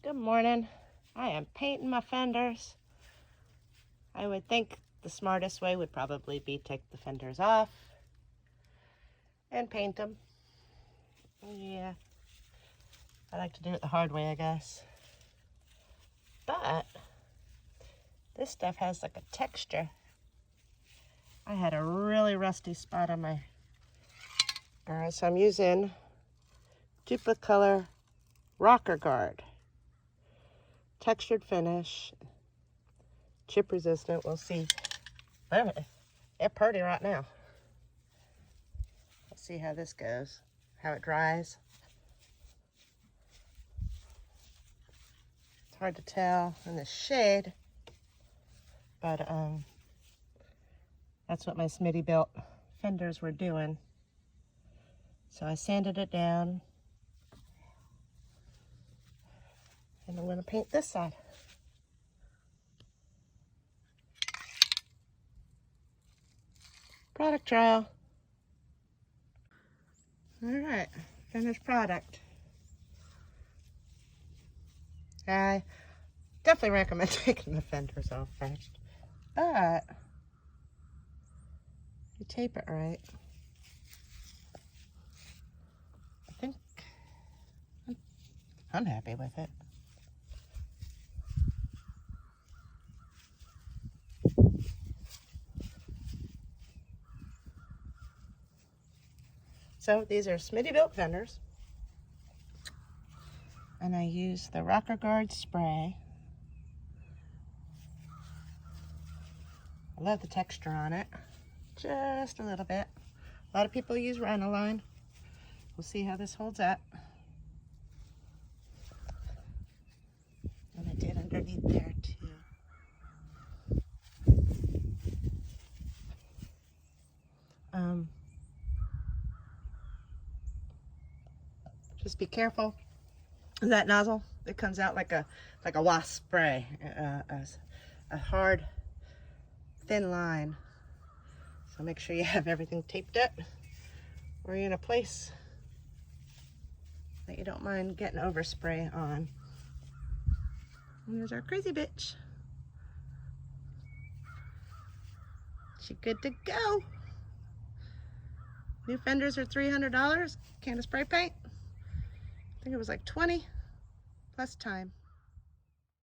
Good morning. I am painting my fenders. I would think the smartest way would probably be take the fenders off and paint them. Yeah, I like to do it the hard way, I guess. But this stuff has like a texture. I had a really rusty spot on my... Alright, so I'm using Duplicolor Rocker Guard. Textured finish, chip resistant. We'll see. They're pretty right now. Let's see how this goes, how it dries. It's hard to tell in the shade, but that's what my Smitybuilt fenders were doing. So I sanded it down. And I'm going to paint this side. Product trial. All right, finished product. I definitely recommend taking the fenders off first, but you tape it right. I think I'm happy with it. So these are Smitybuilt fenders, and I use the Rocker Guard spray. I love the texture on it, just a little bit. A lot of people use Rhinoline. We'll see how this holds up. And I did underneath there too. Just be careful. That nozzle, it comes out like a wasp spray, a hard, thin line. So make sure you have everything taped up, or you're in a place that you don't mind getting overspray on. And there's our crazy bitch. She good to go. New fenders are $300. Can of spray paint, I think it was like 20 plus time.